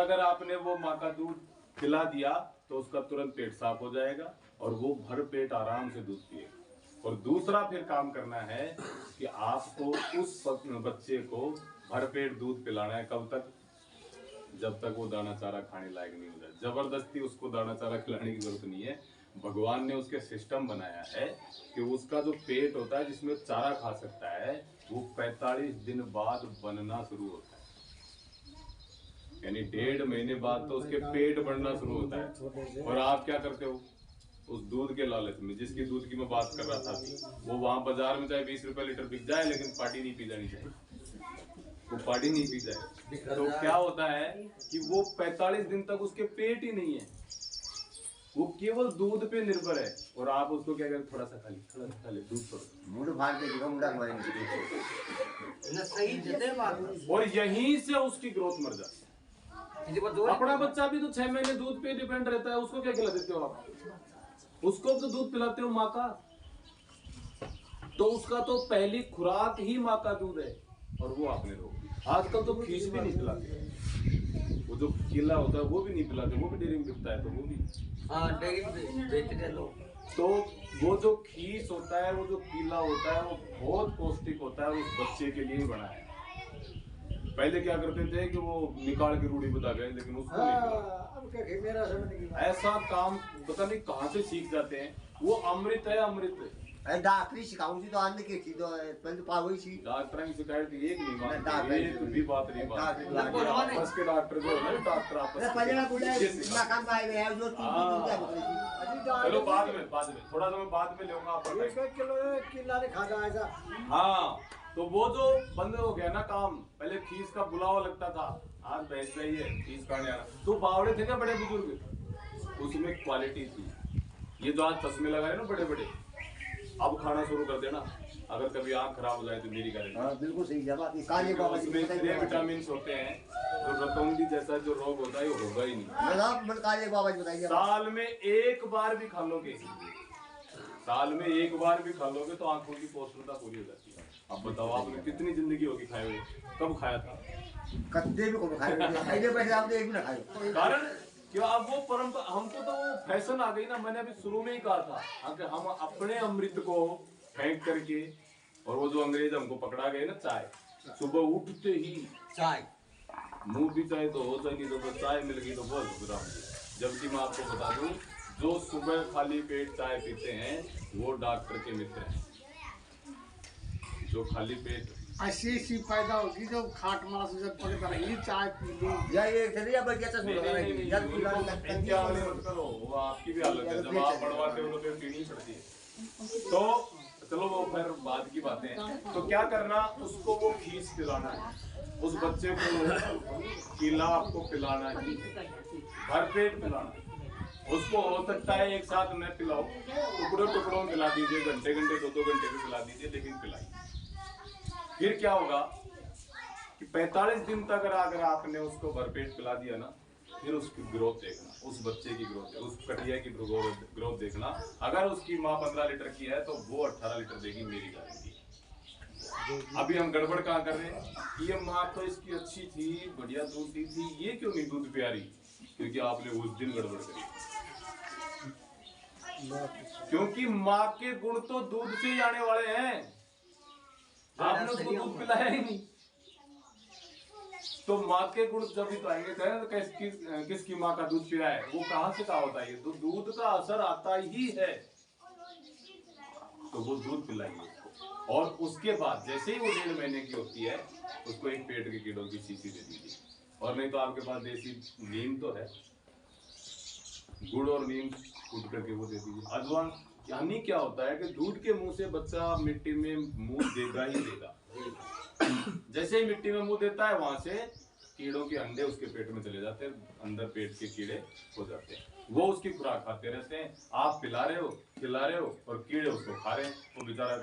अगर आपने वो माँ का दूध पिला दिया तो उसका तुरंत पेट साफ हो जाएगा और वो भर पेट आराम से दूध पिएगा। और दूसरा फिर काम करना है कि आपको उस बच्चे को भर पेट दूध पिलाना है। कब तक? जब तक वो दाना चारा खाने लायक नहीं हो जाए। जबरदस्ती उसको दाना चारा खिलाने की जरूरत नहीं है। भगवान ने उसके सिस्टम बनाया है कि उसका जो पेट होता है जिसमें चारा खा सकता है वो 45 दिन बाद बनना शुरू होता है। यानी 1.5 महीने बाद तो उसके पेट बढ़ना शुरू होता है। और आप क्या करते हो उस दूध के लालच में, जिसकी दूध की मैं बात कर रहा था, वो वहां बाजार में चाहे 20 रुपए लीटर बिक जाए लेकिन पार्टी नहीं पी जानी चाहिए, वो पार्टी नहीं पी जाए। तो क्या होता है कि वो 45 दिन तक उसके पेट ही नहीं है, वो केवल दूध पे निर्भर है। और आप उसको क्या कहते, थोड़ा सा खा ले दूध पर, और यहीं से उसकी ग्रोथ मर जाती है। अपना बच्चा भी तो 6 महीने दूध पे डिपेंड रहता है, उसको क्या खिला देते हो आप? उसको तो दूध पिलाते हो माँ का, तो उसका तो पहली खुराक ही माँ का दूध है और वो आपने रोक दिया। आजकल तो खीस भी नहीं पिलाते, वो जो केला होता है वो भी नहीं पिलाते, वो भी डेयरी में बिकता है तो वो भी डेयरी बेचते लोग। तो वो जो खीस होता है, वो जो केला होता है, वो बहुत पौष्टिक होता है, उस बच्चे के लिए ही बना है। पहले क्या करते थे कि वो निकाल के रूढ़ी बता गए, लेकिन उसको नहीं मिला। ऐसा काम पता नहीं कहाँ से सीख जाते हैं। वो अमृत है, अमृत। डॉक्टरी सिखाऊंगी तो आने के थी तो पहले पावई थी डॉक्टर की शिकायत एक नहीं मानते, एक भी बात नहीं मानते। आपस के डॉक्टर जो है ना, डॉक्टर आपस चलो बाद में थोड़ा सा मैं बाद में लूंगा आपका। हाँ, तो वो जो बंद हो गया ना काम, पहले खीस का बुलावा लगता था, आज भैंस रही है खीस खाने आना, तो बावड़े थे क्या बड़े बुजुर्ग, उसमें क्वालिटी थी। ये जो आज चश्मे लगाए ना बड़े बड़े, अब खाना शुरू कर देना, अगर कभी आंख खराब हो जाए तो मेरी गारंटी। बिल्कुल सही जवाब। उसमें इतने विटामिन होते हैं, जो रतौंधी जैसा जो रोग होता है वो होगा ही नहीं। साल में एक बार भी खा लोगे, साल में एक बार भी खा लोगे तो आंखों की पौष्टिकता पूरी हो जाती है। अब बताओ आपने कितनी जिंदगी होगी खाए हुए, कब खाया था? कद्दे भी को खाए कारण क्यों? अब वो परंपरा, हमको तो वो फैशन आ गई ना। मैंने अभी शुरू में ही कहा था कि हम अपने अमृत को फेंक करके, और वो जो अंग्रेज हमको पकड़ा गए ना, चाय सुबह उठते ही चाय, मुंह भी चाहे तो हो चाहे नहीं तो चाय मिल गई तो बहुत राम। जबकि मैं आपको बता दूं, जो सुबह खाली पेट चाय पीते हैं वो डॉक्टर के मित्र हैं। जो खाली पेट ऐसी पैदा होगी जो खाट मास जब पकड़ रहेगी चाय पी ली या ये चलिए अब कैसा मत करो, वो आपकी भी हालत है। जब आप बढ़वाते हो तो फिर पीनी पड़ती है। तो चलो वो फिर बाद की बातें हैं। तो क्या करना, उसको वो खीस पिलाना है, उस बच्चे को केला आपको पिलाना ही, भर पेट पिलाना है। उसको हो सकता है एक साथ न पिलाओ, टुकड़ों में पिला दीजिए, घंटे 2-2 घंटे में पिला दीजिए, लेकिन पिलाइए। फिर क्या होगा कि 45 दिन तक अगर आपने उसको भरपेट पिला दिया ना, फिर उसकी ग्रोथ देखना, उस बच्चे की ग्रोथ, उस कटिया की ग्रोथ देखना। अगर उसकी माँ 15 लीटर की है तो वो 18 लीटर देगी, मेरी गारंटी। अभी हम गड़बड़ कहाँ कर रहे हैं, ये माँ तो इसकी अच्छी थी, बढ़िया दूध दी थी, ये क्यों नहीं दूध प्यारी? क्योंकि आपने उस दिन गड़बड़ करी। क्योंकि माँ के गुण तो दूध से ही आने वाले हैं, आपने उसको दूध पिलाया ही नहीं। तो माँ के गुण जब भी तो आएंगे, कहें किसकी माँ का दूध पिया है, वो कहाँ से कहा होता है? तो दूध का असर आता ही है, तो वो दूध पिलाइए उसको। और उसके बाद जैसे ही वो 1.5 महीने की होती है, उसको एक पेट के कीड़ों की शीशी दे दीजिए। और नहीं तो आपके पास देसी नीम तो है, गुड़ और नीम कूट करके वो दे दीजिए। अजवाइन, यानी क्या होता है कि दूध के मुंह से बच्चा मिट्टी में मुंह देगा ही देगा। जैसे ही मिट्टी में मुंह देता है, वहां से कीड़ों के अंडे उसके पेट में चले जाते हैं, अंदर पेट के कीड़े हो जाते हैं, वो उसकी खुराक खाते रहते हैं। आप पिला रहे हो, खिला रहे हो, और कीड़े उसको खा रहे हैं, वो बेचारा